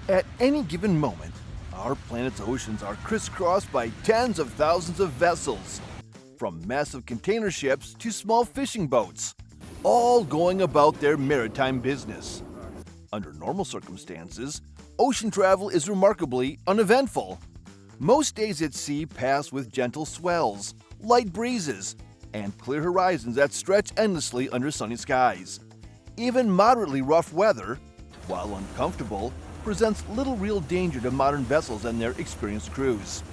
At any given moment, our planet's oceans are crisscrossed by tens of thousands of vessels, from massive container ships to small fishing boats, all going about their maritime business. Under normal circumstances, ocean travel is remarkably uneventful. Most days at sea pass with gentle swells, light breezes, and clear horizons that stretch endlessly under sunny skies. Even moderately rough weather, while uncomfortable, presents little real danger to modern vessels and their experienced crews.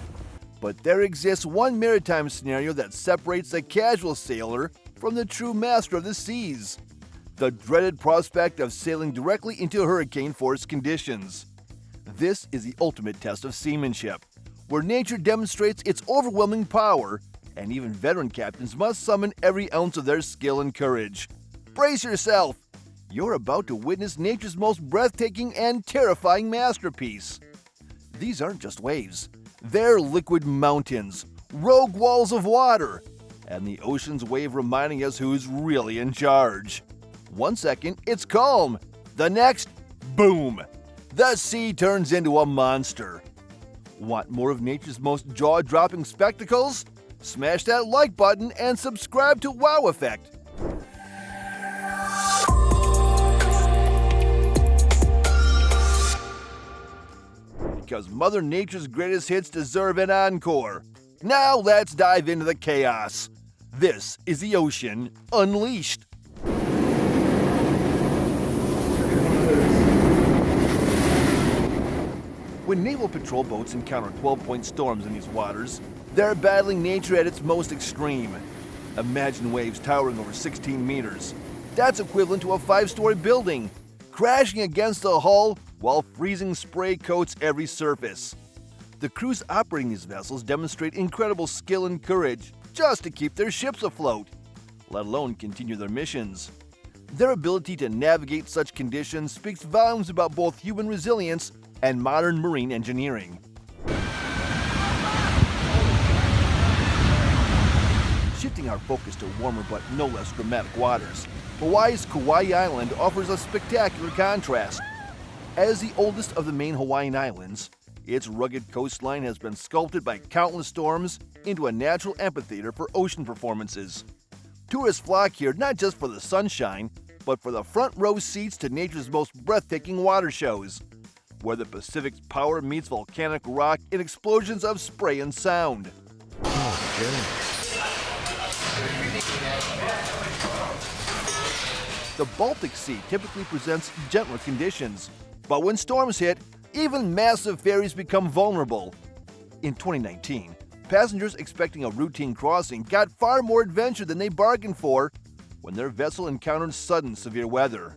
But there exists one maritime scenario that separates the casual sailor from the true master of the seas: the dreaded prospect of sailing directly into hurricane-force conditions. This is the ultimate test of seamanship, where nature demonstrates its overwhelming power, and even veteran captains must summon every ounce of their skill and courage. Brace yourself! You're about to witness nature's most breathtaking and terrifying masterpiece. These aren't just waves. They're liquid mountains, rogue walls of water, and the ocean's wave reminding us who's really in charge. 1 second, it's calm. The next, boom! The sea turns into a monster. Want more of nature's most jaw-dropping spectacles? Smash that like button and subscribe to Wow Effect. Because Mother Nature's greatest hits deserve an encore. Now let's dive into the chaos. This is the ocean unleashed. When naval patrol boats encounter 12-point storms in these waters, they're battling nature at its most extreme. Imagine waves towering over 16 meters. That's equivalent to a 5-story building, crashing against the hull while freezing spray coats every surface. The crews operating these vessels demonstrate incredible skill and courage just to keep their ships afloat, let alone continue their missions. Their ability to navigate such conditions speaks volumes about both human resilience and modern marine engineering. Shifting our focus to warmer but no less dramatic waters, Hawaii's Kauai Island offers a spectacular contrast. As the oldest of the main Hawaiian islands, its rugged coastline has been sculpted by countless storms into a natural amphitheater for ocean performances. Tourists flock here not just for the sunshine, but for the front row seats to nature's most breathtaking water shows, where the Pacific's power meets volcanic rock in explosions of spray and sound. The Baltic Sea typically presents gentler conditions, but when storms hit, even massive ferries become vulnerable. In 2019, passengers expecting a routine crossing got far more adventure than they bargained for when their vessel encountered sudden severe weather.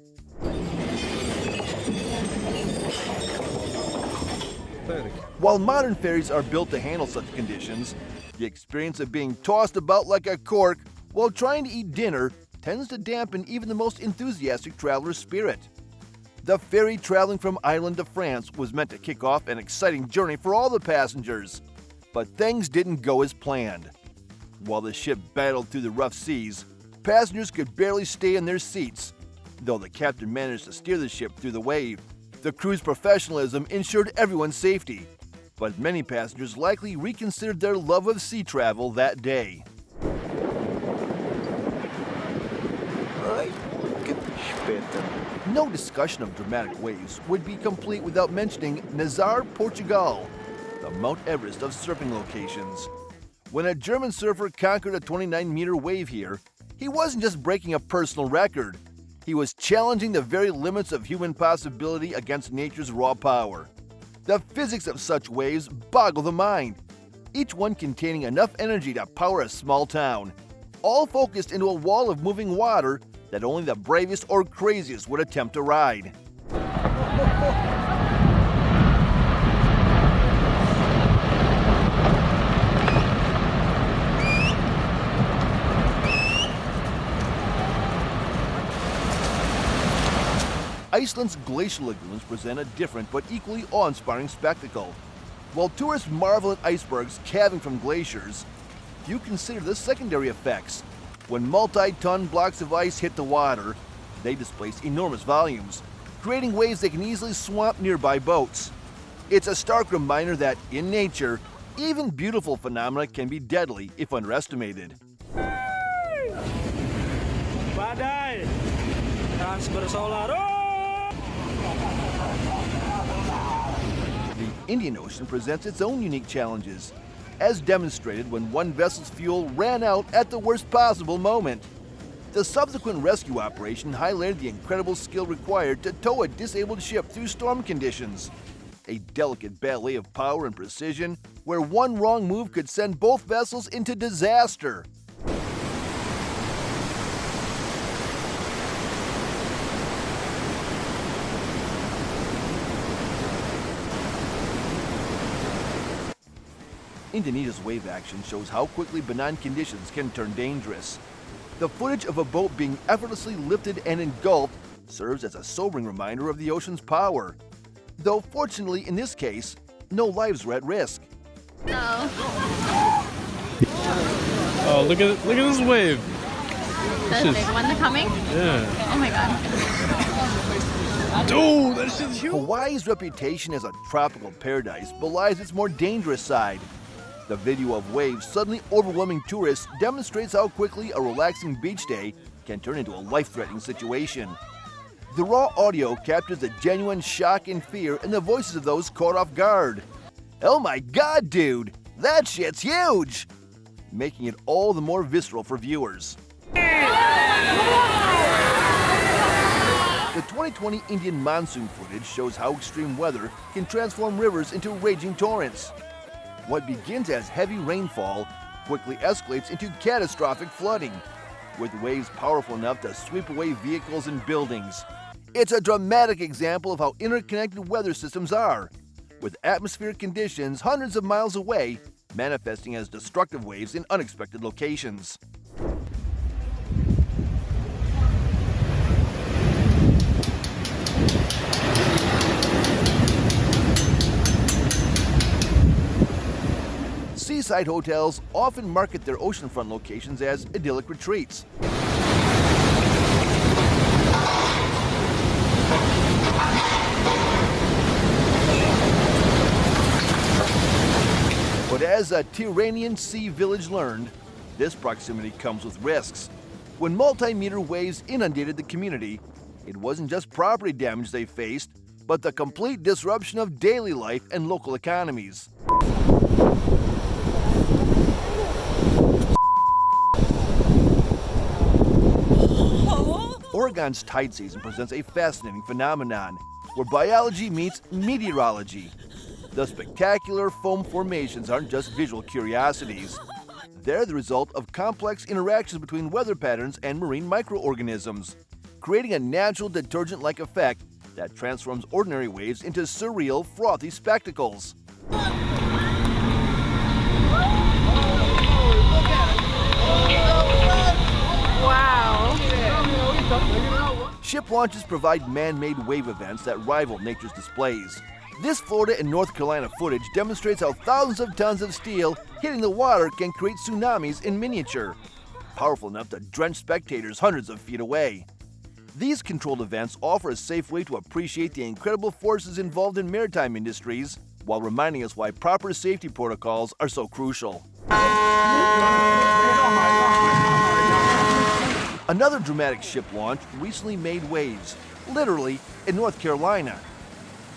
While modern ferries are built to handle such conditions, the experience of being tossed about like a cork while trying to eat dinner tends to dampen even the most enthusiastic traveler's spirit. The ferry traveling from Ireland to France was meant to kick off an exciting journey for all the passengers, but things didn't go as planned. While the ship battled through the rough seas, passengers could barely stay in their seats, though the captain managed to steer the ship through the wave. The crew's professionalism ensured everyone's safety, but many passengers likely reconsidered their love of sea travel that day. No discussion of dramatic waves would be complete without mentioning Nazar, Portugal, the Mount Everest of surfing locations. When a German surfer conquered a 29-meter wave here, he wasn't just breaking a personal record. He was challenging the very limits of human possibility against nature's raw power. The physics of such waves boggle the mind, each one containing enough energy to power a small town, all focused into a wall of moving water that only the bravest or craziest would attempt to ride. Iceland's glacial lagoons present a different but equally awe-inspiring spectacle. While tourists marvel at icebergs calving from glaciers, few consider the secondary effects. When multi-ton blocks of ice hit the water, they displace enormous volumes, creating waves that can easily swamp nearby boats. It's a stark reminder that, in nature, even beautiful phenomena can be deadly if underestimated. Badai, transfer solar. The Indian Ocean presents its own unique challenges, as demonstrated when one vessel's fuel ran out at the worst possible moment. The subsequent rescue operation highlighted the incredible skill required to tow a disabled ship through storm conditions. A delicate ballet of power and precision where one wrong move could send both vessels into disaster. Indonesia's wave action shows how quickly benign conditions can turn dangerous. The footage of a boat being effortlessly lifted and engulfed serves as a sobering reminder of the ocean's power. Though fortunately in this case, no lives were at risk. Oh, look at this wave. The big one coming? Yeah. Oh my god. Dude, that shit's huge. Hawaii's reputation as a tropical paradise belies its more dangerous side. The video of waves suddenly overwhelming tourists demonstrates how quickly a relaxing beach day can turn into a life-threatening situation. The raw audio captures the genuine shock and fear in the voices of those caught off guard. "Oh my god, dude, that shit's huge!" Making it all the more visceral for viewers. The 2020 Indian monsoon footage shows how extreme weather can transform rivers into raging torrents. What begins as heavy rainfall quickly escalates into catastrophic flooding, with waves powerful enough to sweep away vehicles and buildings. It's a dramatic example of how interconnected weather systems are, with atmospheric conditions hundreds of miles away manifesting as destructive waves in unexpected locations. Seaside hotels often market their oceanfront locations as idyllic retreats. But as a Tiranian sea village learned, this proximity comes with risks. When multi-meter waves inundated the community, it wasn't just property damage they faced, but the complete disruption of daily life and local economies. Oregon's tide season presents a fascinating phenomenon where biology meets meteorology. The spectacular foam formations aren't just visual curiosities. They're the result of complex interactions between weather patterns and marine microorganisms, creating a natural detergent-like effect that transforms ordinary waves into surreal, frothy spectacles. Wow. Ship launches provide man-made wave events that rival nature's displays. This Florida and North Carolina footage demonstrates how thousands of tons of steel hitting the water can create tsunamis in miniature, powerful enough to drench spectators hundreds of feet away. These controlled events offer a safe way to appreciate the incredible forces involved in maritime industries, while reminding us why proper safety protocols are so crucial. Another dramatic ship launch recently made waves, literally in North Carolina.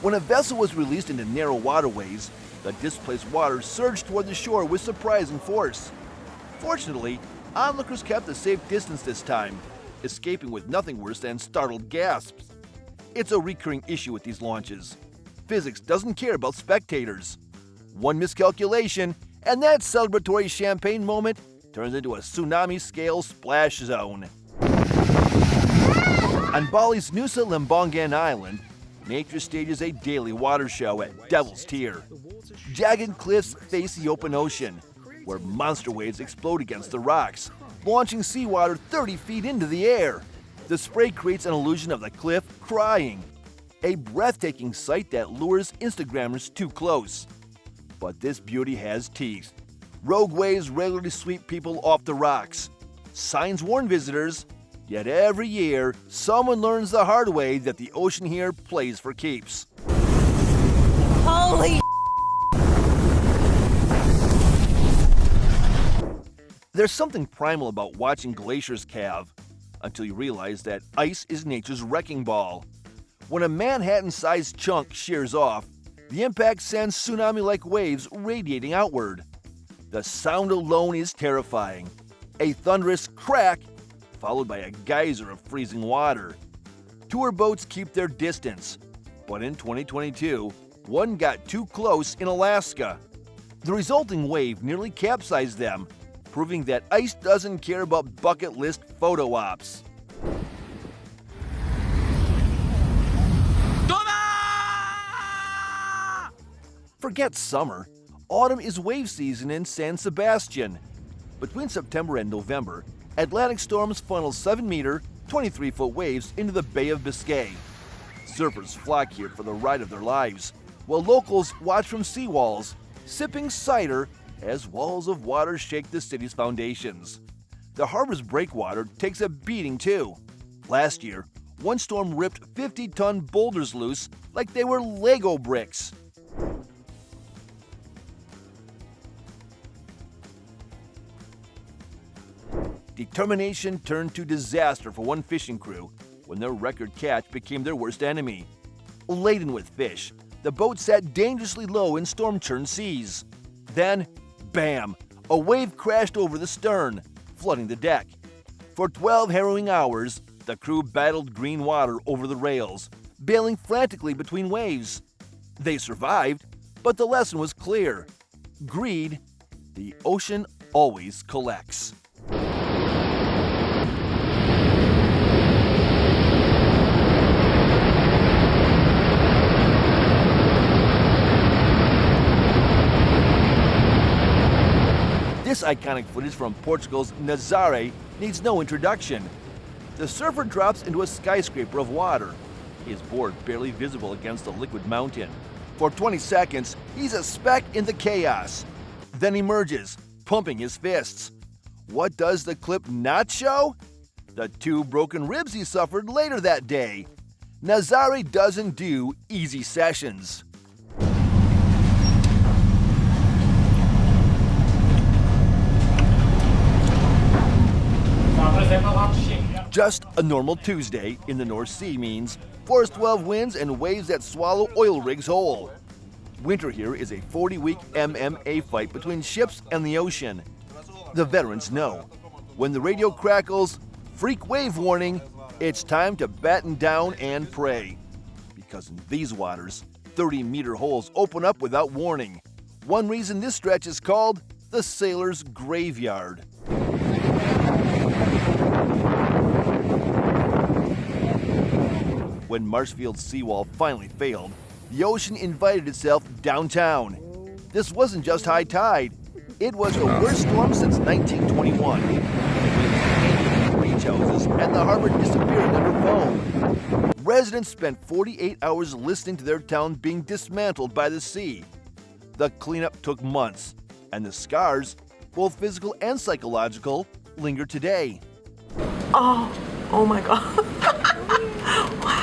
When a vessel was released into narrow waterways, the displaced water surged toward the shore with surprising force. Fortunately, onlookers kept a safe distance this time, escaping with nothing worse than startled gasps. It's a recurring issue with these launches. Physics doesn't care about spectators. One miscalculation, and that celebratory champagne moment turns into a tsunami-scale splash zone. On Bali's Nusa Lembongan Island, nature stages a daily water show at Devil's Tier. Jagged cliffs face the open ocean, where monster waves explode against the rocks, launching seawater 30 feet into the air. The spray creates an illusion of the cliff crying, a breathtaking sight that lures Instagrammers too close. But this beauty has teeth. Rogue waves regularly sweep people off the rocks. Signs warn visitors, Yet every year, someone learns the hard way that the ocean here plays for keeps. Holy There's something primal about watching glaciers calve, until you realize that ice is nature's wrecking ball. When a Manhattan-sized chunk shears off, the impact sends tsunami-like waves radiating outward. The sound alone is terrifying. A thunderous crack, followed by a geyser of freezing water. Tour boats keep their distance, but in 2022, one got too close in Alaska. The resulting wave nearly capsized them, proving that ice doesn't care about bucket list photo ops. Forget summer. Autumn is wave season in San Sebastian. Between September and November, Atlantic storms funnel 7-meter, 23-foot waves into the Bay of Biscay. Surfers flock here for the ride of their lives, while locals watch from seawalls, sipping cider as walls of water shake the city's foundations. The harbor's breakwater takes a beating too. Last year, one storm ripped 50-ton boulders loose like they were Lego bricks. Determination turned to disaster for one fishing crew when their record catch became their worst enemy. Laden with fish, the boat sat dangerously low in storm-churned seas. Then, bam! A wave crashed over the stern, flooding the deck. For 12 harrowing hours, the crew battled green water over the rails, bailing frantically between waves. They survived, but the lesson was clear. Greed, the ocean always collects. This iconic footage from Portugal's Nazaré needs no introduction. The surfer drops into a skyscraper of water, his board barely visible against the liquid mountain. For 20 seconds, he's a speck in the chaos. Then emerges, pumping his fists. What does the clip not show? The 2 broken ribs he suffered later that day. Nazaré doesn't do easy sessions. Just a normal Tuesday in the North Sea means force 12 winds and waves that swallow oil rigs whole. Winter here is a 40-week MMA fight between ships and the ocean. The veterans know. When the radio crackles, freak wave warning, it's time to batten down and pray. Because in these waters, 30-meter holes open up without warning. One reason this stretch is called the Sailor's Graveyard. When Marshfield's seawall finally failed, the ocean invited itself downtown. This wasn't just high tide, it was the worst storm since 1921. Beach houses and the harbor disappearing under foam. Residents spent 48 hours listening to their town being dismantled by the sea. The cleanup took months, and the scars, both physical and psychological, linger today. Oh my God. Wow.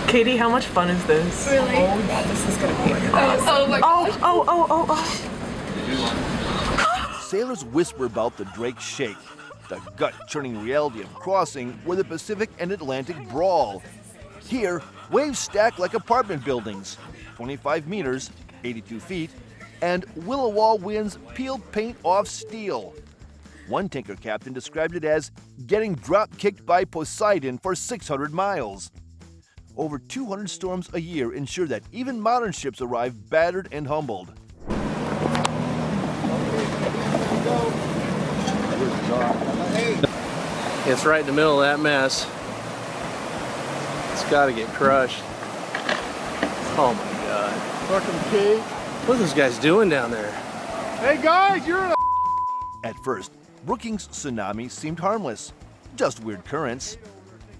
Katie, how much fun is this? Really? Oh my God, this is gonna be Oh my gosh. Sailors whisper about the Drake Shake, the gut-churning reality of crossing where the Pacific and Atlantic brawl. Here, waves stack like apartment buildings, 25 meters, 82 feet, and willow wall winds peel paint off steel. One tanker captain described it as getting drop-kicked by Poseidon for 600 miles. Over 200 storms a year ensure that even modern ships arrive battered and humbled. It's right in the middle of that mess. It's got to get crushed. Oh my God. Fucking pig. What are those guys doing down there? Hey guys, you're in a... At first, Brookings tsunami seemed harmless, just weird currents.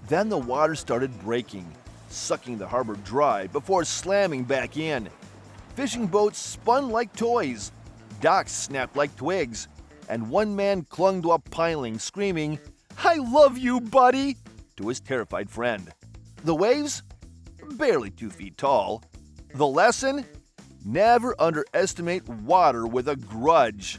Then the water started breaking, sucking the harbor dry before slamming back in. Fishing boats spun like toys, docks snapped like twigs, and one man clung to a piling, screaming, I love you, buddy, to his terrified friend. The waves? Barely 2 feet tall. The lesson? Never underestimate water with a grudge.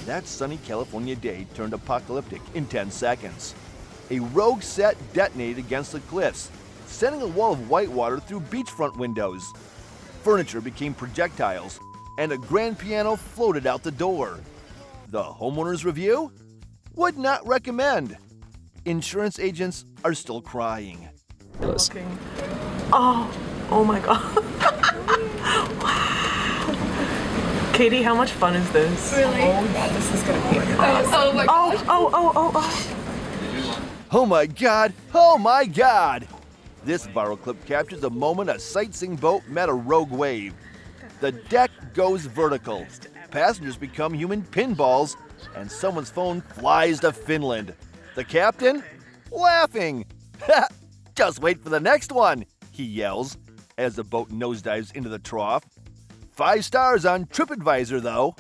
That sunny California day turned apocalyptic in 10 seconds. A rogue set detonated against the cliffs, sending a wall of white water through beachfront windows. Furniture became projectiles, and a grand piano floated out the door. The homeowner's review? Would not recommend. Insurance agents are still crying. Looking. Oh my God. Wow. Katie, how much fun is this? Really? Oh my God, this is gonna be awesome. Oh my gosh. Oh my God! Oh my God! This viral clip captures the moment a sightseeing boat met a rogue wave. The deck goes vertical, passengers become human pinballs, and someone's phone flies to Finland. The captain? Laughing! Just wait for the next one, he yells as the boat nosedives into the trough. 5 stars on TripAdvisor, though.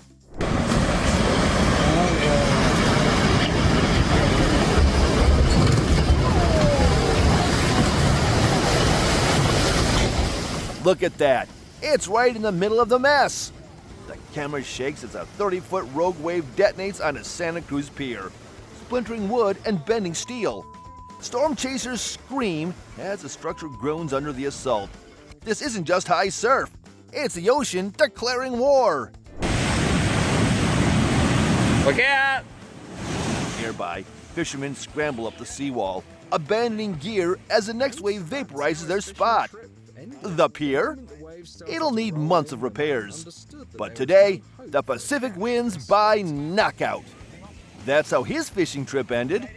Look at that. It's right in the middle of the mess. The camera shakes as a 30-foot rogue wave detonates on a Santa Cruz pier, splintering wood and bending steel. Storm chasers scream as the structure groans under the assault. This isn't just high surf. It's the ocean declaring war. Look out! Nearby, fishermen scramble up the seawall, abandoning gear as the next wave vaporizes their spot. The pier? It'll need months of repairs. But today, the Pacific wins by knockout. That's how his fishing trip ended.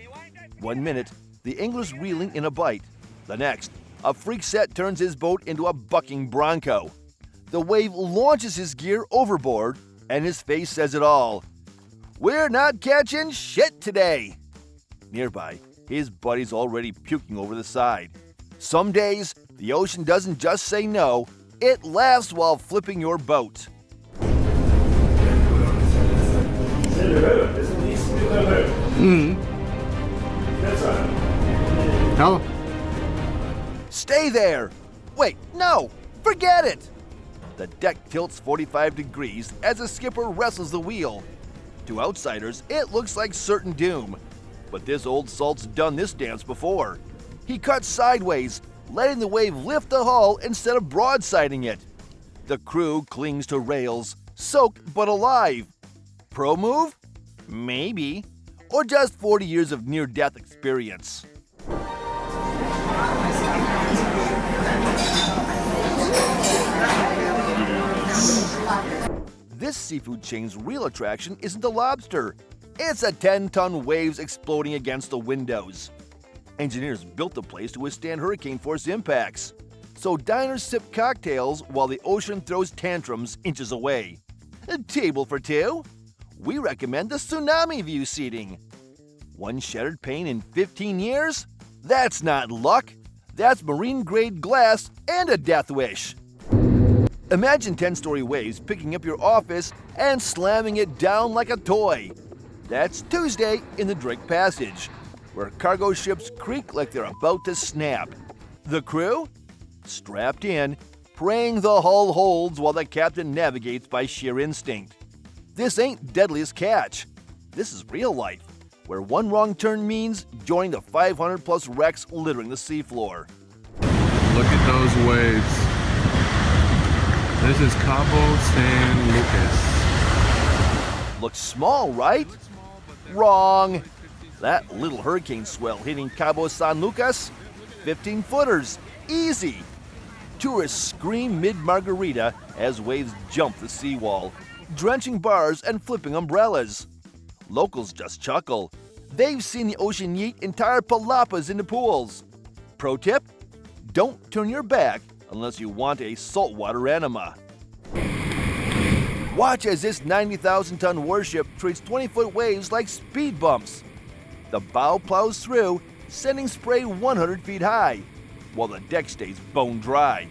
1 minute, the angler's reeling in a bite. The next, a freak set turns his boat into a bucking bronco. The wave launches his gear overboard, and his face says it all. We're not catching shit today. Nearby, his buddy's already puking over the side. Some days, the ocean doesn't just say no, it laughs while flipping your boat. Hello. Stay there! Wait, no! Forget it! The deck tilts 45 degrees as the skipper wrestles the wheel. To outsiders, it looks like certain doom. But this old salt's done this dance before. He cuts sideways, letting the wave lift the hull instead of broadsiding it. The crew clings to rails, soaked but alive. Pro move? Maybe. Or just 40 years of near-death experience. This seafood chain's real attraction isn't the lobster. It's a 10-ton waves exploding against the windows. Engineers built the place to withstand hurricane-force impacts. So diners sip cocktails while the ocean throws tantrums inches away. A table for two? We recommend the tsunami view seating. 1 shattered pane in 15 years? That's not luck. That's marine-grade glass and a death wish. Imagine 10-story waves picking up your office and slamming it down like a toy. That's Tuesday in the Drake Passage, where cargo ships creak like they're about to snap. The crew? Strapped in, praying the hull holds while the captain navigates by sheer instinct. This ain't Deadliest Catch. This is real life, where one wrong turn means joining the 500-plus wrecks littering the seafloor. Look at those waves. This is Cabo San Lucas. Looks small, right? Wrong. That little hurricane swell hitting Cabo San Lucas? 15-footers. Easy. Tourists scream mid-margarita as waves jump the seawall, drenching bars and flipping umbrellas. Locals just chuckle. They've seen the ocean yeet entire palapas into pools. Pro tip? Don't turn your back unless you want a saltwater enema. Watch as this 90,000-ton warship treats 20-foot waves like speed bumps. The bow plows through, sending spray 100 feet high. while the deck stays bone dry.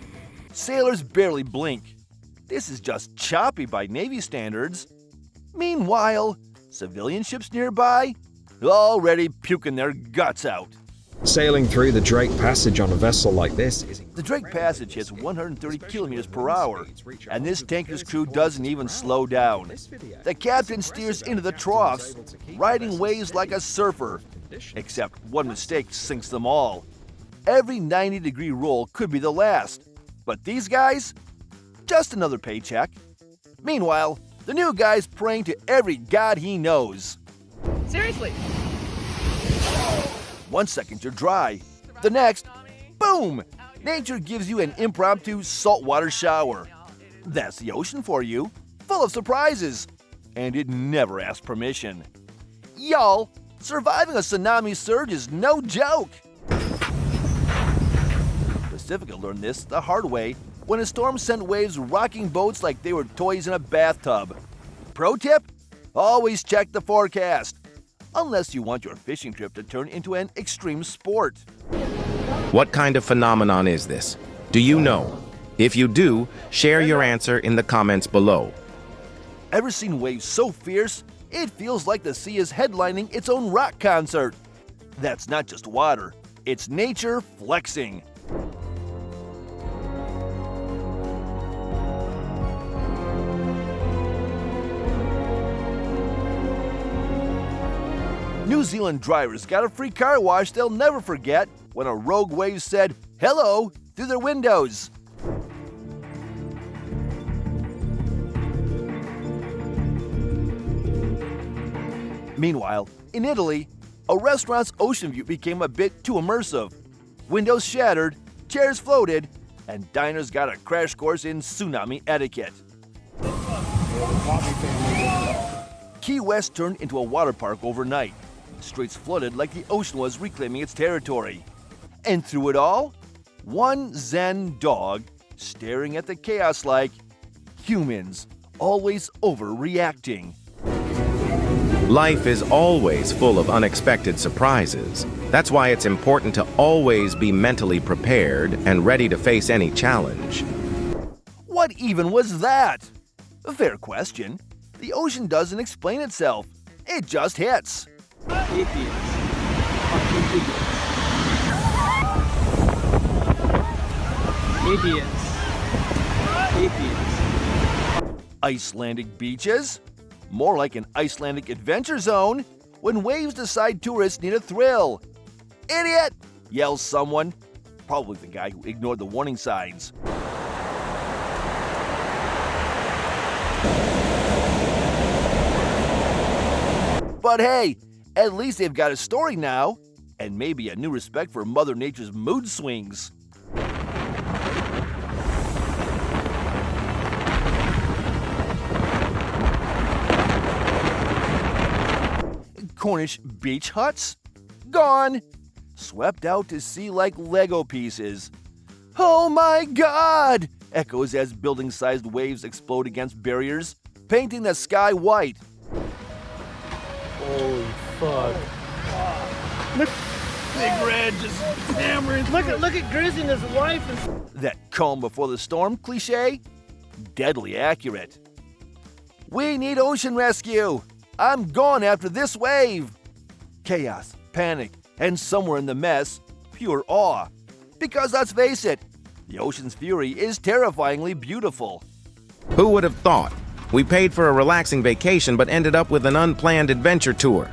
Sailors barely blink. This is just choppy by Navy standards. Meanwhile, civilian ships nearby already puking their guts out. Sailing through the Drake Passage on a vessel like this is... The Drake Passage hits 130 kilometers per hour, and this tanker's crew doesn't even slow down. The captain steers into the troughs, riding waves like a surfer, except one mistake sinks them all. Every 90-degree roll could be the last, but these guys? Just another paycheck. Meanwhile, the new guy's praying to every god he knows. Seriously. 1 second you're dry, the next, boom! Nature gives you an impromptu saltwater shower. That's the ocean for you, full of surprises, and it never asks permission. Y'all, surviving a tsunami surge is no joke. Pacifica learned this the hard way when a storm sent waves rocking boats like they were toys in a bathtub. Pro tip? Always check the forecast. Unless you want your fishing trip to turn into an extreme sport. What kind of phenomenon is this? Do you know? If you do, share your answer in the comments below. Ever seen waves so fierce, it feels like the sea is headlining its own rock concert? That's not just water, it's nature flexing. New Zealand drivers got a free car wash they'll never forget when a rogue wave said hello through their windows. Meanwhile, in Italy, a restaurant's ocean view became a bit too immersive. Windows shattered, chairs floated, and diners got a crash course in tsunami etiquette. Key West turned into a water park overnight. Streets flooded like the ocean was reclaiming its territory. And through it all, one Zen dog staring at the chaos like humans, always overreacting. Life is always full of unexpected surprises. That's why it's important to always be mentally prepared and ready to face any challenge. What even was that? A fair question. The ocean doesn't explain itself. It just hits. Idiots. Icelandic beaches? More like an Icelandic adventure zone when waves decide tourists need a thrill. Idiot! Yells someone. Probably the guy who ignored the warning signs. But hey, at least they've got a story now, and maybe a new respect for Mother Nature's mood swings. Cornish beach huts? Gone! Swept out to sea like Lego pieces. Oh my God! Echoes as building-sized waves explode against barriers, painting the sky white. Holy fuck. Big Red just hammering. Look at Grizzy and his wife. That calm before the storm cliche? Deadly accurate. We need ocean rescue! I'm gone after this wave! Chaos, panic, and somewhere in the mess, pure awe. Because let's face it, the ocean's fury is terrifyingly beautiful. Who would have thought? We paid for a relaxing vacation but ended up with an unplanned adventure tour.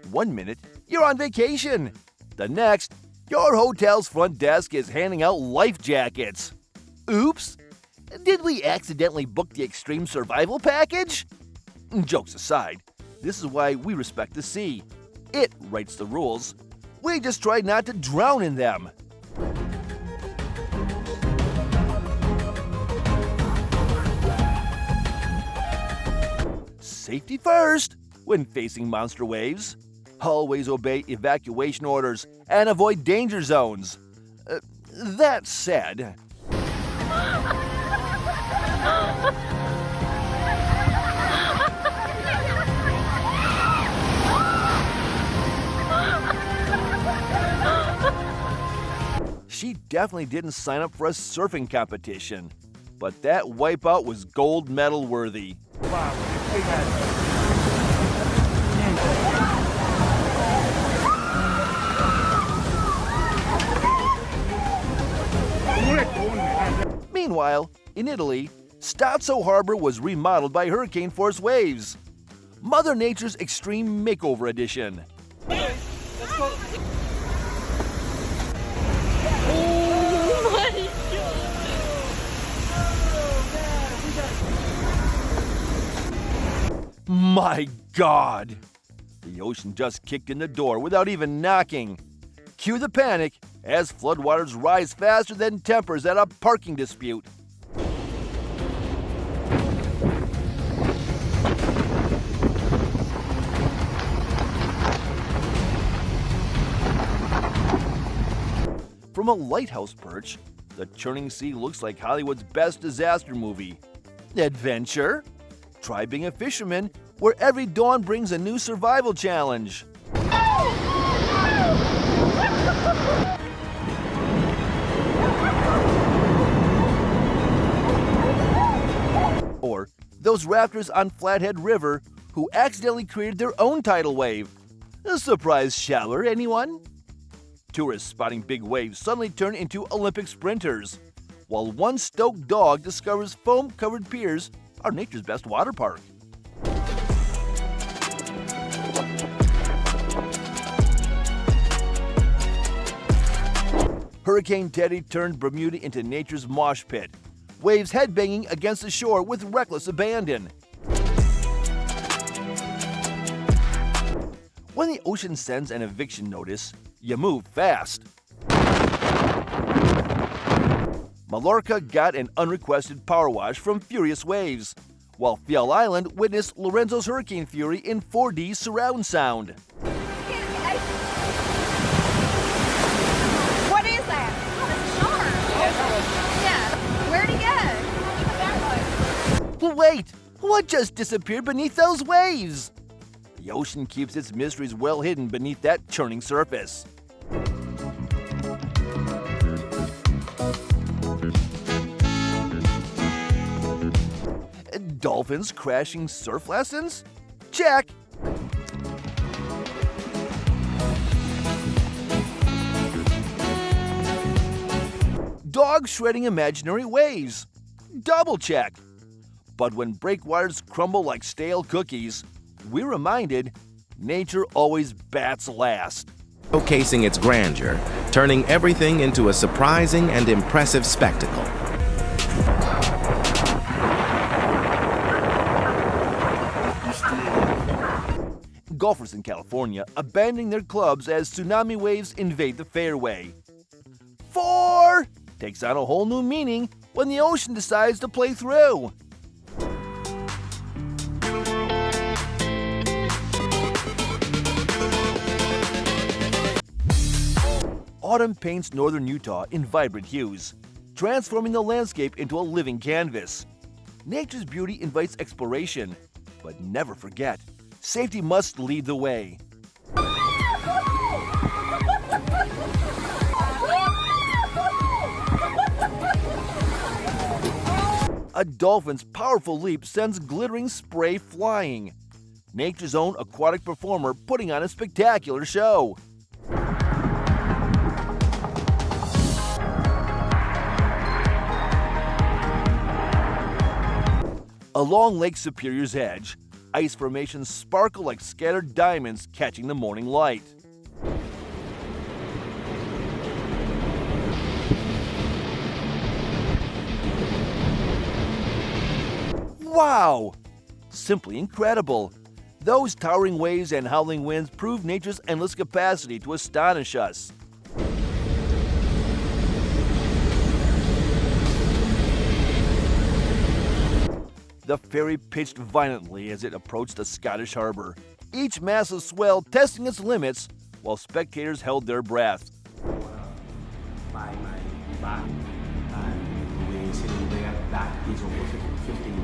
1 minute, you're on vacation. The next, your hotel's front desk is handing out life jackets. Oops! Did we accidentally book the extreme survival package? Jokes aside, this is why we respect the sea. It writes the rules. We just try not to drown in them. Safety first when facing monster waves. Always obey evacuation orders and avoid danger zones. That said... definitely didn't sign up for a surfing competition, but that wipeout was gold medal worthy. Meanwhile, in Italy, Stazzo Harbor was remodeled by hurricane force waves. Mother Nature's Extreme Makeover Edition. My God! The ocean just kicked in the door without even knocking. Cue the panic as floodwaters rise faster than tempers at a parking dispute. From a lighthouse perch, the churning sea looks like Hollywood's best disaster movie. Adventure? Try being a fisherman, where every dawn brings a new survival challenge. Or those rafters on Flathead River who accidentally created their own tidal wave. A surprise shower, anyone? Tourists spotting big waves suddenly turn into Olympic sprinters, while one stoked dog discovers foam-covered piers are nature's best water park. Hurricane Teddy turned Bermuda into nature's mosh pit, waves headbanging against the shore with reckless abandon. When the ocean sends an eviction notice, you move fast. Mallorca got an unrequested power wash from furious waves, while Fiel Island witnessed Lorenzo's hurricane fury in 4D surround sound. What is that? Oh, it's a shark. Yeah. Where'd he go? Wait, what just disappeared beneath those waves? The ocean keeps its mysteries well hidden beneath that churning surface. Dolphins crashing surf lessons? Check! Dogs shredding imaginary waves? Double check! But when breakwaters crumble like stale cookies, we're reminded nature always bats last. Showcasing its grandeur, turning everything into a surprising and impressive spectacle. Golfers in California abandoning their clubs as tsunami waves invade the fairway. 4 takes on a whole new meaning when the ocean decides to play through. Autumn paints northern Utah in vibrant hues, transforming the landscape into a living canvas. Nature's beauty invites exploration, but never forget, safety must lead the way. A dolphin's powerful leap sends glittering spray flying. Nature's own aquatic performer putting on a spectacular show. Along Lake Superior's edge, ice formations sparkle like scattered diamonds catching the morning light. Wow! Simply incredible. Those towering waves and howling winds prove nature's endless capacity to astonish us. The ferry pitched violently as it approached the Scottish harbor, each massive swell testing its limits while spectators held their breath. By my back and we're sitting there, that is over 15 feet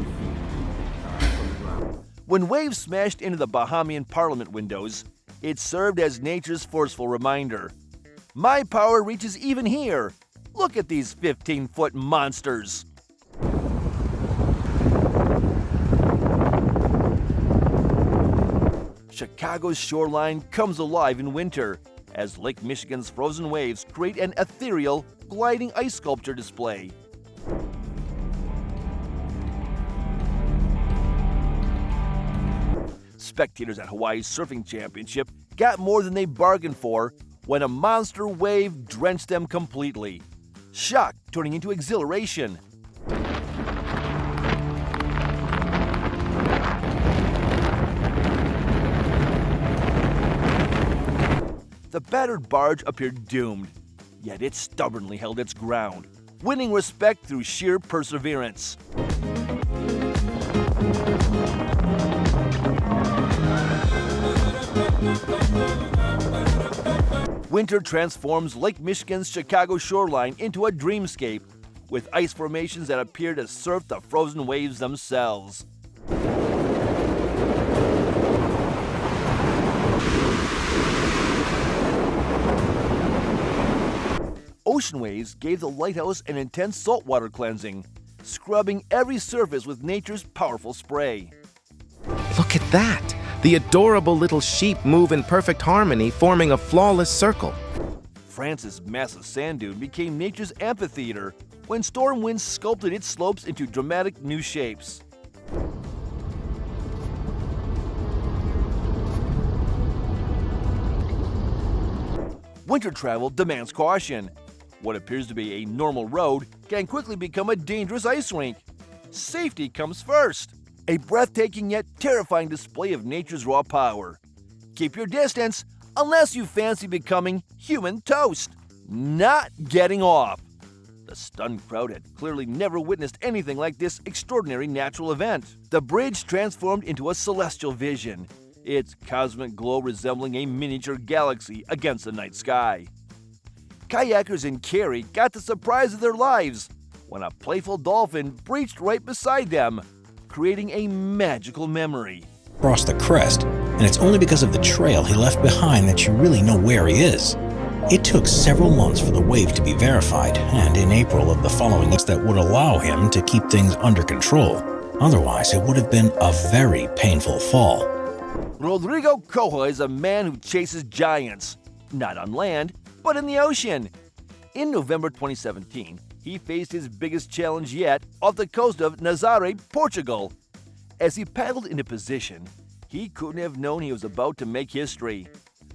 from the ground. When waves smashed into the Bahamian Parliament windows, it served as nature's forceful reminder. My power reaches even here. Look at these 15-foot monsters. Chicago's shoreline comes alive in winter as Lake Michigan's frozen waves create an ethereal, gliding ice sculpture display. Spectators at Hawaii's Surfing Championship got more than they bargained for when a monster wave drenched them completely. Shock turning into exhilaration. The battered barge appeared doomed, yet it stubbornly held its ground, winning respect through sheer perseverance. Winter transforms Lake Michigan's Chicago shoreline into a dreamscape, with ice formations that appear to surf the frozen waves themselves. Ocean waves gave the lighthouse an intense saltwater cleansing, scrubbing every surface with nature's powerful spray. Look at that! The adorable little sheep move in perfect harmony, forming a flawless circle. France's massive sand dune became nature's amphitheater when storm winds sculpted its slopes into dramatic new shapes. Winter travel demands caution. What appears to be a normal road can quickly become a dangerous ice rink. Safety comes first. A breathtaking yet terrifying display of nature's raw power. Keep your distance unless you fancy becoming human toast. Not getting off. The stunned crowd had clearly never witnessed anything like this extraordinary natural event. The bridge transformed into a celestial vision, its cosmic glow resembling a miniature galaxy against the night sky. Kayakers in Cary got the surprise of their lives when a playful dolphin breached right beside them, creating a magical memory. Across the crest, and it's only because of the trail he left behind that you really know where he is. It took several months for the wave to be verified, and in April of the following year that would allow him to keep things under control. Otherwise, it would have been a very painful fall. Rodrigo Coha is a man who chases giants, not on land, but in the ocean. In November 2017, he faced his biggest challenge yet off the coast of Nazaré, Portugal. As he paddled into position, he couldn't have known he was about to make history.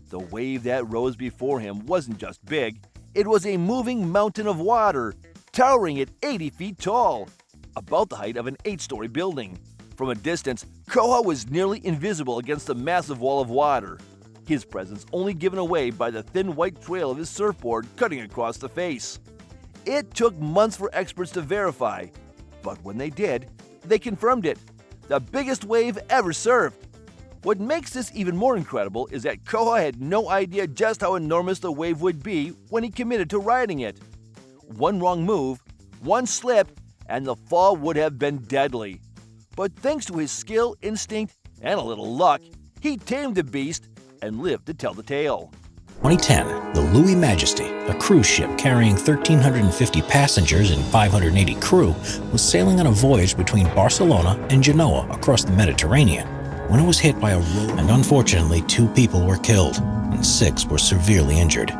The wave that rose before him wasn't just big, it was a moving mountain of water, towering at 80 feet tall, about the height of an 8-story building. From a distance, Koha was nearly invisible against the massive wall of water, his presence only given away by the thin white trail of his surfboard cutting across the face. It took months for experts to verify, but when they did, they confirmed it. The biggest wave ever surfed. What makes this even more incredible is that Koha had no idea just how enormous the wave would be when he committed to riding it. One wrong move, one slip, and the fall would have been deadly. But thanks to his skill, instinct, and a little luck, he tamed the beast and lived to tell the tale. 2010, the Louis Majesty, a cruise ship carrying 1,350 passengers and 580 crew, was sailing on a voyage between Barcelona and Genoa across the Mediterranean when it was hit by a rogue, and unfortunately 2 people were killed and 6 were severely injured.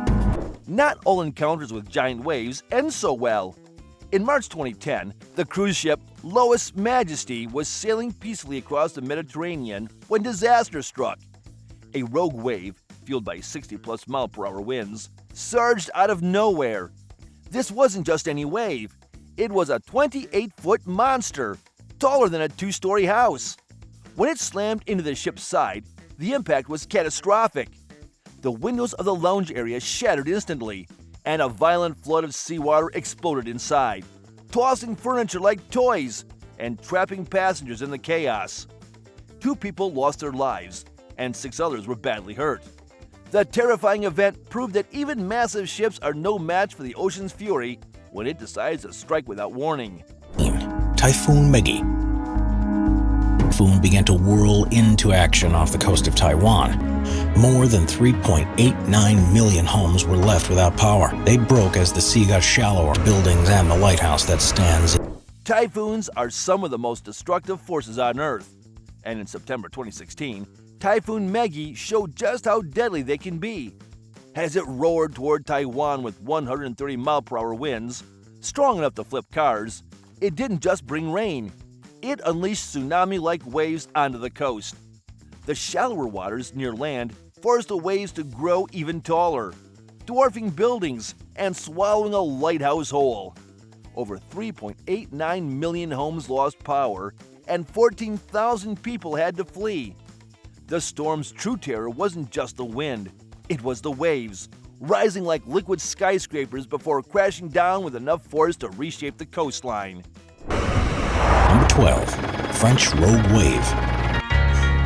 Not all encounters with giant waves end so well. In March 2010, the cruise ship Louis Majesty was sailing peacefully across the Mediterranean when disaster struck. A rogue wave, fueled by 60-plus mile-per-hour winds, surged out of nowhere. This wasn't just any wave. It was a 28-foot monster, taller than a 2-story house. When it slammed into the ship's side, the impact was catastrophic. The windows of the lounge area shattered instantly, and a violent flood of seawater exploded inside, tossing furniture like toys and trapping passengers in the chaos. 2 people lost their lives, and 6 others were badly hurt. The terrifying event proved that even massive ships are no match for the ocean's fury when it decides to strike without warning. Typhoon Meggy. Typhoon began to whirl into action off the coast of Taiwan. More than 3.89 million homes were left without power. They broke as the sea got shallower, buildings and the lighthouse that stands. Typhoons are some of the most destructive forces on Earth. And in September 2016, Typhoon Maggie showed just how deadly they can be. As it roared toward Taiwan with 130-mile-per-hour winds, strong enough to flip cars, it didn't just bring rain. It unleashed tsunami-like waves onto the coast. The shallower waters near land forced the waves to grow even taller, dwarfing buildings and swallowing a lighthouse whole. Over 3.89 million homes lost power, and 14,000 people had to flee. The storm's true terror wasn't just the wind, it was the waves, rising like liquid skyscrapers before crashing down with enough force to reshape the coastline. Number 12. French Rogue Wave.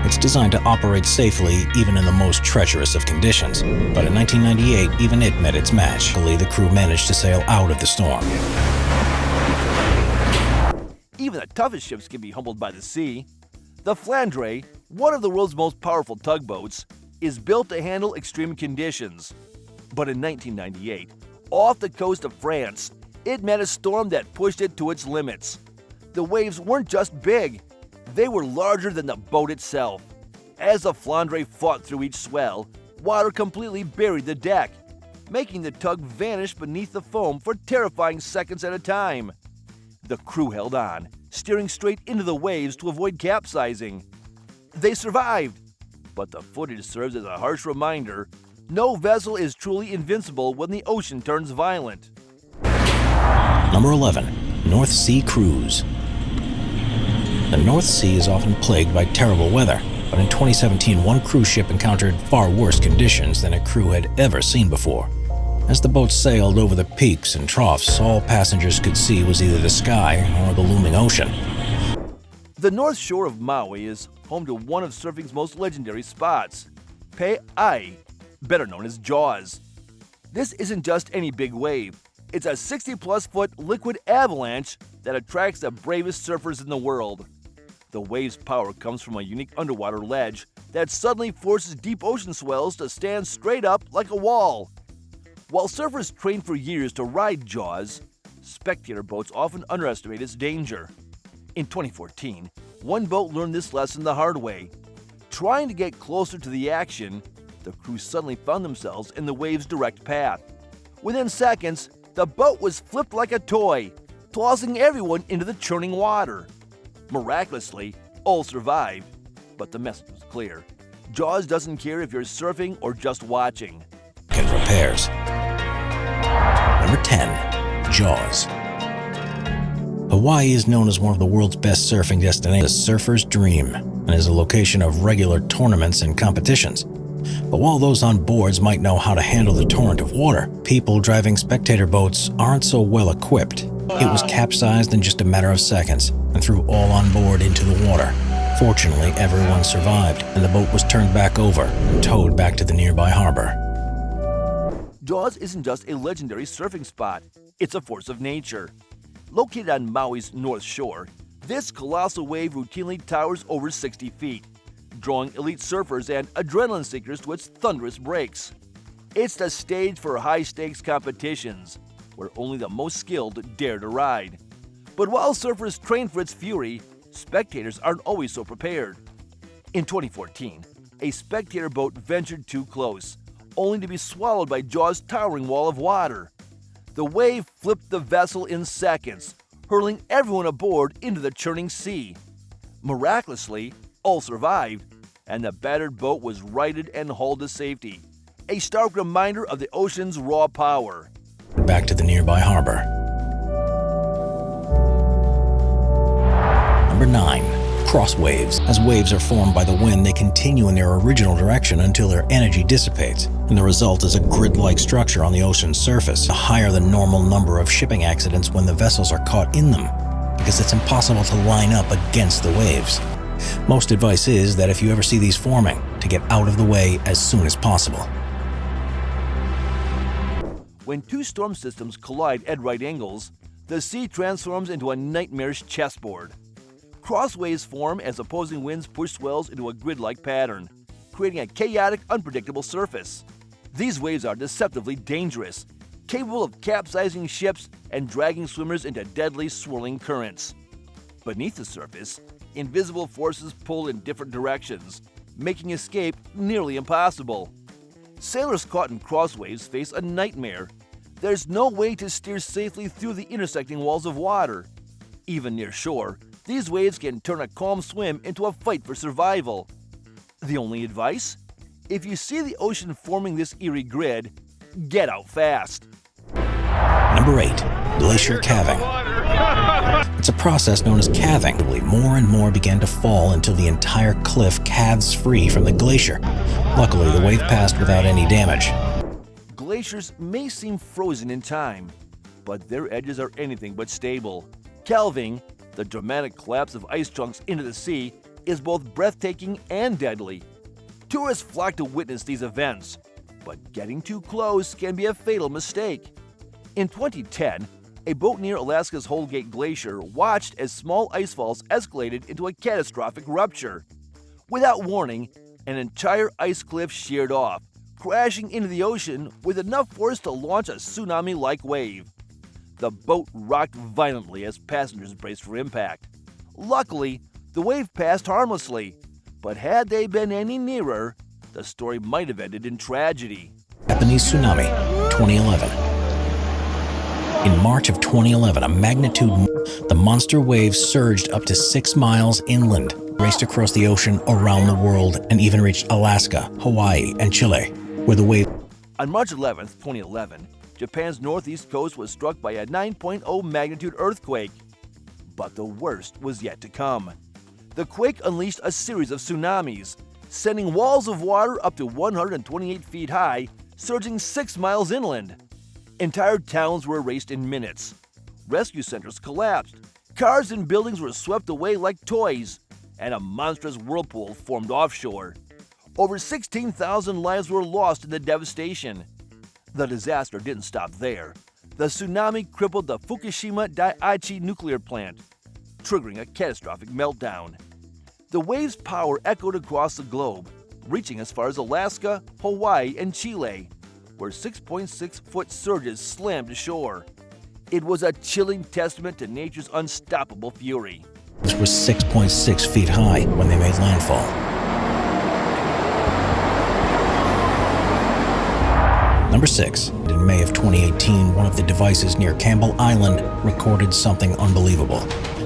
It's designed to operate safely even in the most treacherous of conditions. But in 1998, even it met its match. The crew managed to sail out of the storm. Even the toughest ships can be humbled by the sea. The Flandre, one of the world's most powerful tugboats, is built to handle extreme conditions. But in 1998, off the coast of France, it met a storm that pushed it to its limits. The waves weren't just big, they were larger than the boat itself. As the Flandre fought through each swell, water completely buried the deck, making the tug vanish beneath the foam for terrifying seconds at a time. The crew held on, steering straight into the waves to avoid capsizing. They survived, but the footage serves as a harsh reminder: no vessel is truly invincible when the ocean turns violent. Number 11. North Sea Cruise. The North Sea is often plagued by terrible weather, but in 2017, one cruise ship encountered far worse conditions than a crew had ever seen before. As the boat sailed over the peaks and troughs, all passengers could see was either the sky or the looming ocean. The north shore of Maui is home to one of surfing's most legendary spots, Pe'ai, better known as Jaws. This isn't just any big wave. It's a 60-plus foot liquid avalanche that attracts the bravest surfers in the world. The wave's power comes from a unique underwater ledge that suddenly forces deep ocean swells to stand straight up like a wall. While surfers train for years to ride Jaws, spectator boats often underestimate its danger. In 2014, one boat learned this lesson the hard way. Trying to get closer to the action, the crew suddenly found themselves in the wave's direct path. Within seconds, the boat was flipped like a toy, tossing everyone into the churning water. Miraculously, all survived, but the message was clear. Jaws doesn't care if you're surfing or just watching. And repairs. Number 10. Jaws. Hawaii is known as one of the world's best surfing destinations, a surfer's dream, and is a location of regular tournaments and competitions. But while those on boards might know how to handle the torrent of water, people driving spectator boats aren't so well equipped. It was capsized in just a matter of seconds and threw all on board into the water. Fortunately, everyone survived, and the boat was turned back over and towed back to the nearby harbor. Jaws isn't just a legendary surfing spot, it's a force of nature. Located on Maui's north shore, this colossal wave routinely towers over 60 feet, drawing elite surfers and adrenaline seekers to its thunderous breaks. It's the stage for high-stakes competitions, where only the most skilled dare to ride. But while surfers train for its fury, spectators aren't always so prepared. In 2014, a spectator boat ventured too close, only to be swallowed by Jaws' towering wall of water. The wave flipped the vessel in seconds, hurling everyone aboard into the churning sea. Miraculously, all survived, and the battered boat was righted and hauled to safety, a stark reminder of the ocean's raw power. Back to the nearby harbor. Number 9. Cross waves. As waves are formed by the wind, they continue in their original direction until their energy dissipates, and the result is a grid-like structure on the ocean's surface, a higher than normal number of shipping accidents when the vessels are caught in them, because it's impossible to line up against the waves. Most advice is that if you ever see these forming, to get out of the way as soon as possible. When two storm systems collide at right angles, the sea transforms into a nightmarish chessboard. Cross waves form as opposing winds push swells into a grid-like pattern, creating a chaotic, unpredictable surface. These waves are deceptively dangerous, capable of capsizing ships and dragging swimmers into deadly swirling currents. Beneath the surface, invisible forces pull in different directions, making escape nearly impossible. Sailors caught in crosswaves face a nightmare. There's no way to steer safely through the intersecting walls of water. Even near shore, these waves can turn a calm swim into a fight for survival. The only advice? If you see the ocean forming this eerie grid, get out fast. Number 8. Glacier calving. It's a process known as calving. More and more began to fall until the entire cliff calves free from the glacier. Luckily, the wave passed without any damage. Glaciers may seem frozen in time, but their edges are anything but stable. Calving, the dramatic collapse of ice chunks into the sea, is both breathtaking and deadly. Tourists flock to witness these events, but getting too close can be a fatal mistake. In 2010, a boat near Alaska's Holgate Glacier watched as small icefalls escalated into a catastrophic rupture. Without warning, an entire ice cliff sheared off, crashing into the ocean with enough force to launch a tsunami-like wave. The boat rocked violently as passengers braced for impact. Luckily, the wave passed harmlessly, but had they been any nearer, the story might have ended in tragedy. Japanese tsunami, 2011. In March of 2011, the monster wave surged up to 6 miles inland, raced across the ocean around the world, and even reached Alaska, Hawaii, and Chile, where the wave... On March 11, 2011, Japan's northeast coast was struck by a 9.0 magnitude earthquake. But the worst was yet to come. The quake unleashed a series of tsunamis, sending walls of water up to 128 feet high, surging 6 miles inland. Entire towns were erased in minutes. Rescue centers collapsed. Cars and buildings were swept away like toys, and a monstrous whirlpool formed offshore. Over 16,000 lives were lost in the devastation. The disaster didn't stop there. The tsunami crippled the Fukushima Daiichi nuclear plant, triggering a catastrophic meltdown. The wave's power echoed across the globe, reaching as far as Alaska, Hawaii, and Chile, where 6.6-foot surges slammed ashore. It was a chilling testament to nature's unstoppable fury. This was 6.6 feet high when they made landfall. Number 6. In May of 2018, one of the devices near Campbell Island recorded something unbelievable.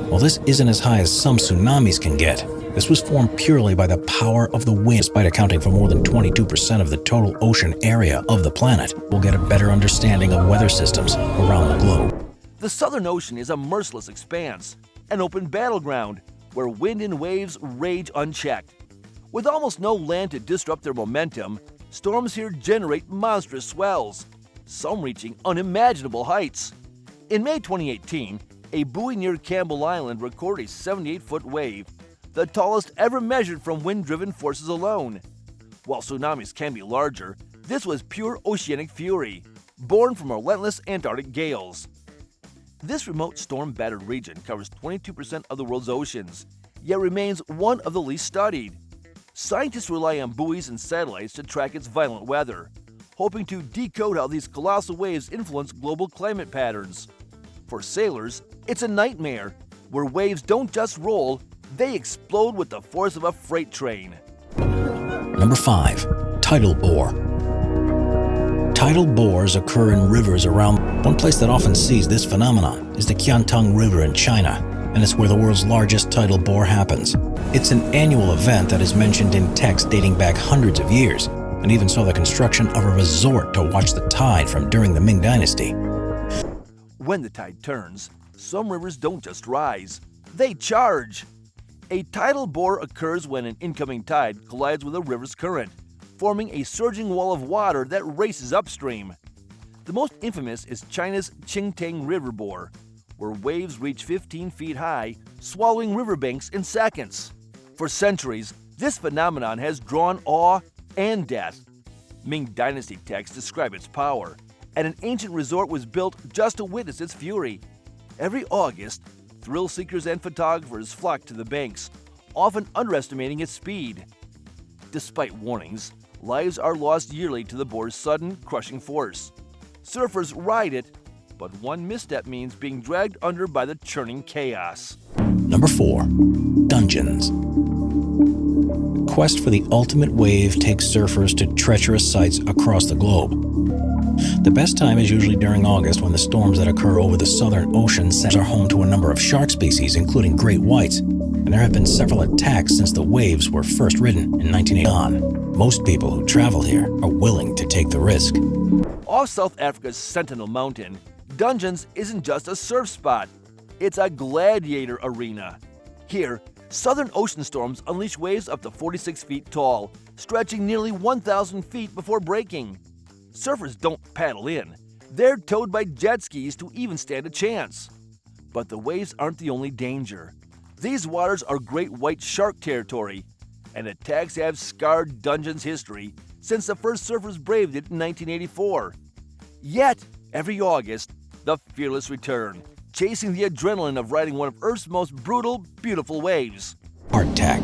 While this isn't as high as some tsunamis can get, this was formed purely by the power of the wind. Despite accounting for more than 22% of the total ocean area of the planet, we'll get a better understanding of weather systems around the globe. The Southern Ocean is a merciless expanse, an open battleground where wind and waves rage unchecked. With almost no land to disrupt their momentum, storms here generate monstrous swells, some reaching unimaginable heights. In May 2018, a buoy near Campbell Island recorded a 78-foot wave, the tallest ever measured from wind-driven forces alone. While tsunamis can be larger, this was pure oceanic fury, born from relentless Antarctic gales. This remote storm-battered region covers 22% of the world's oceans, yet remains one of the least studied. Scientists rely on buoys and satellites to track its violent weather, hoping to decode how these colossal waves influence global climate patterns. For sailors, it's a nightmare, where waves don't just roll, they explode with the force of a freight train. Number 5. Tidal bore. Tidal bores occur in rivers around. One place that often sees this phenomenon is the Qiantang River in China, and it's where the world's largest tidal bore happens. It's an annual event that is mentioned in texts dating back hundreds of years, and even saw the construction of a resort to watch the tide from during the Ming Dynasty. When the tide turns, some rivers don't just rise, they charge. A tidal bore occurs when an incoming tide collides with a river's current, forming a surging wall of water that races upstream. The most infamous is China's Qingtang River bore, where waves reach 15 feet high, swallowing riverbanks in seconds. For centuries, this phenomenon has drawn awe and death. Ming Dynasty texts describe its power, and an ancient resort was built just to witness its fury. Every August, thrill seekers and photographers flock to the banks, often underestimating its speed. Despite warnings, lives are lost yearly to the boar's sudden, crushing force. Surfers ride it, but one misstep means being dragged under by the churning chaos. Number 4. Dungeons. The quest for the ultimate wave takes surfers to treacherous sites across the globe. The best time is usually during August, when the storms that occur over the southern ocean are home to a number of shark species, including great whites, and there have been several attacks since the waves were first ridden in 1981. Most people who travel here are willing to take the risk. Off South Africa's Sentinel Mountain, Dungeons isn't just a surf spot, it's a gladiator arena. Here, southern ocean storms unleash waves up to 46 feet tall, stretching nearly 1,000 feet before breaking. Surfers don't paddle in, they're towed by jet skis to even stand a chance. But the waves aren't the only danger. These waters are great white shark territory, and attacks have scarred Dungeons' history since the first surfers braved it in 1984. Yet, every August, the fearless return, chasing the adrenaline of riding one of Earth's most brutal, beautiful waves. Hardtack.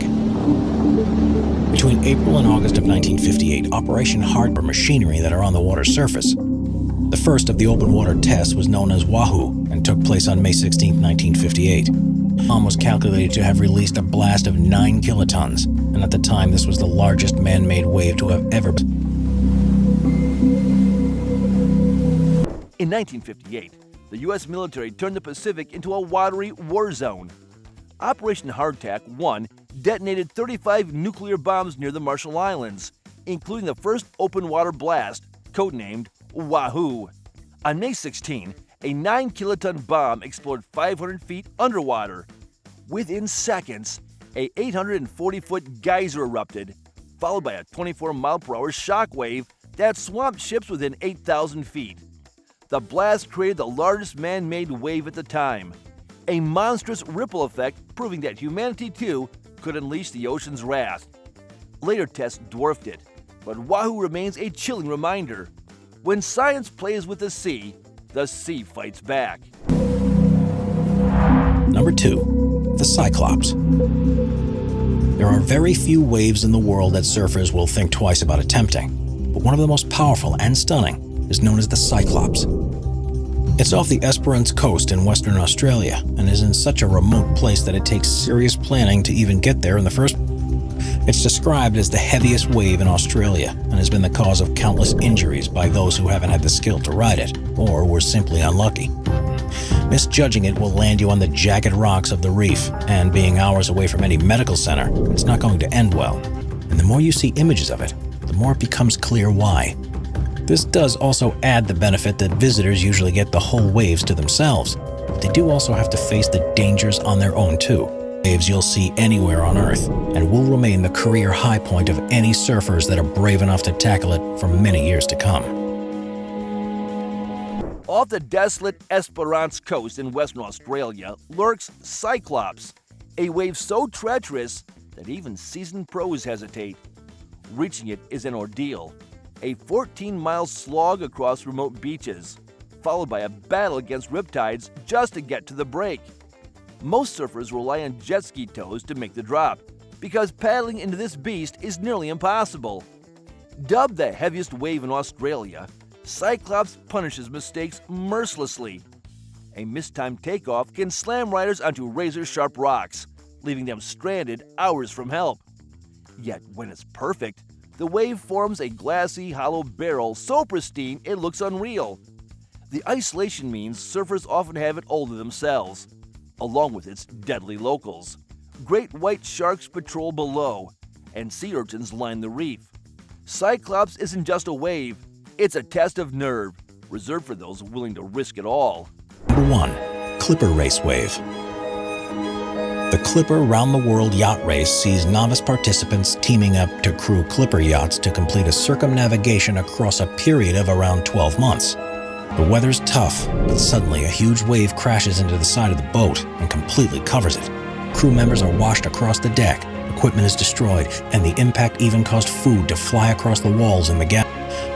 Between April and August of 1958, Operation Hardtack machinery that are on the water's surface. The first of the open water tests was known as Wahoo and took place on May 16, 1958. The bomb was calculated to have released a blast of 9 kilotons, and at the time this was the largest man-made wave to have ever been. In 1958, the U.S. military turned the Pacific into a watery war zone. Operation Hardtack 1 detonated 35 nuclear bombs near the Marshall Islands, including the first open water blast, codenamed Wahoo. On May 16, a 9-kiloton bomb exploded 500 feet underwater. Within seconds, a 840-foot geyser erupted, followed by a 24-mile-per-hour shockwave that swamped ships within 8,000 feet. The blast created the largest man-made wave at the time, a monstrous ripple effect proving that humanity, too, could unleash the ocean's wrath. Later tests dwarfed it, but Wahoo remains a chilling reminder. When science plays with the sea fights back. Number 2. The Cyclops. There are very few waves in the world that surfers will think twice about attempting, but one of the most powerful and stunning is known as the Cyclops. It's off the Esperance coast in Western Australia and is in such a remote place that it takes serious planning to even get there in the first place. It's described as the heaviest wave in Australia and has been the cause of countless injuries by those who haven't had the skill to ride it or were simply unlucky. Misjudging it will land you on the jagged rocks of the reef, and being hours away from any medical center, it's not going to end well. And the more you see images of it, the more it becomes clear why. This does also add the benefit that visitors usually get the whole waves to themselves, but they do also have to face the dangers on their own too. Waves you'll see anywhere on Earth, and will remain the career high point of any surfers that are brave enough to tackle it for many years to come. Off the desolate Esperance coast in Western Australia lurks Cyclops, a wave so treacherous that even seasoned pros hesitate. Reaching it is an ordeal, a 14-mile slog across remote beaches, followed by a battle against riptides just to get to the break. Most surfers rely on jet ski tows to make the drop, because paddling into this beast is nearly impossible. Dubbed the heaviest wave in Australia, Cyclops punishes mistakes mercilessly. A mistimed takeoff can slam riders onto razor-sharp rocks, leaving them stranded hours from help. Yet when it's perfect, the wave forms a glassy, hollow barrel so pristine it looks unreal. The isolation means surfers often have it all to themselves, along with its deadly locals. Great white sharks patrol below, and sea urchins line the reef. Cyclops isn't just a wave, it's a test of nerve, reserved for those willing to risk it all. Number 1. Clipper Race Wave. The Clipper Round the World Yacht Race sees novice participants teaming up to crew Clipper yachts to complete a circumnavigation across a period of around 12 months. The weather's tough, but suddenly a huge wave crashes into the side of the boat and completely covers it. Crew members are washed across the deck, equipment is destroyed, and the impact even caused food to fly across the walls in the gap.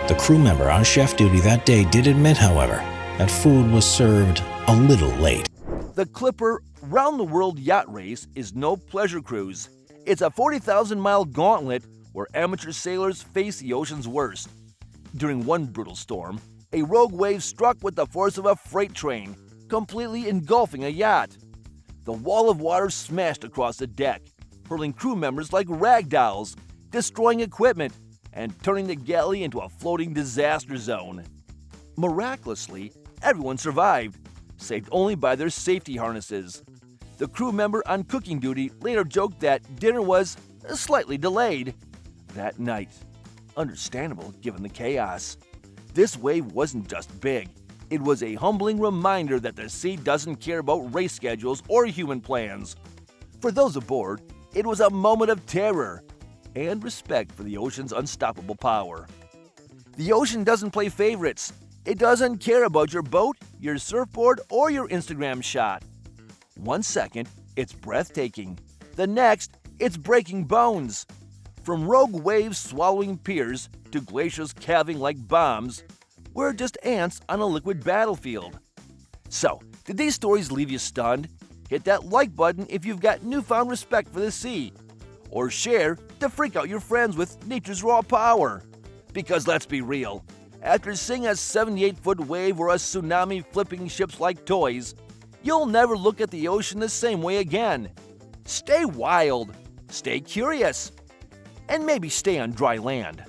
The crew member on chef duty that day did admit, however, that food was served a little late. The Clipper Round the World Yacht Race is no pleasure cruise. It's a 40,000-mile gauntlet where amateur sailors face the ocean's worst. During one brutal storm, a rogue wave struck with the force of a freight train, completely engulfing a yacht. The wall of water smashed across the deck, hurling crew members like rag dolls, destroying equipment, and turning the galley into a floating disaster zone. Miraculously, everyone survived, saved only by their safety harnesses. The crew member on cooking duty later joked that dinner was slightly delayed that night. Understandable given the chaos. This wave wasn't just big. It was a humbling reminder that the sea doesn't care about race schedules or human plans. For those aboard, it was a moment of terror and respect for the ocean's unstoppable power. The ocean doesn't play favorites. It doesn't care about your boat, your surfboard, or your Instagram shot. 1 second, it's breathtaking. The next, it's breaking bones. From rogue waves swallowing piers to glaciers calving like bombs, we're just ants on a liquid battlefield. So, did these stories leave you stunned? Hit that like button if you've got newfound respect for the sea. Or share to freak out your friends with nature's raw power. Because let's be real, after seeing a 78-foot wave or a tsunami flipping ships like toys, you'll never look at the ocean the same way again. Stay wild, stay curious, and maybe stay on dry land.